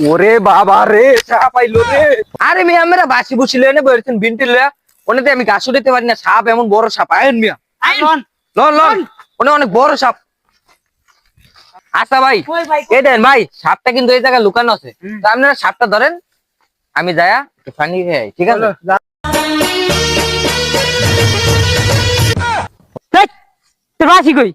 ওরে বাবা রে, সাপ আইলো রে। আরে মিয়া আমরা বাসি বুসি লয়ে বলছেন বিনটি লয়া, ওনেতে আমি গাছ উঠাতে পারি না, সাপ এমন বড় সাপ। আইন মিয়া, লন লন লন, ওনে অনেক বড় সাপ। আচ্ছা ভাই, এই দেন ভাই, সাপটা কিন্তু এই জায়গায় লুকানো আছে। তো আপনারা সাপটা ধরেন, আমি যায়া একটু পানি খেয়ে আই, ঠিক আছে? তোর বাসি কই?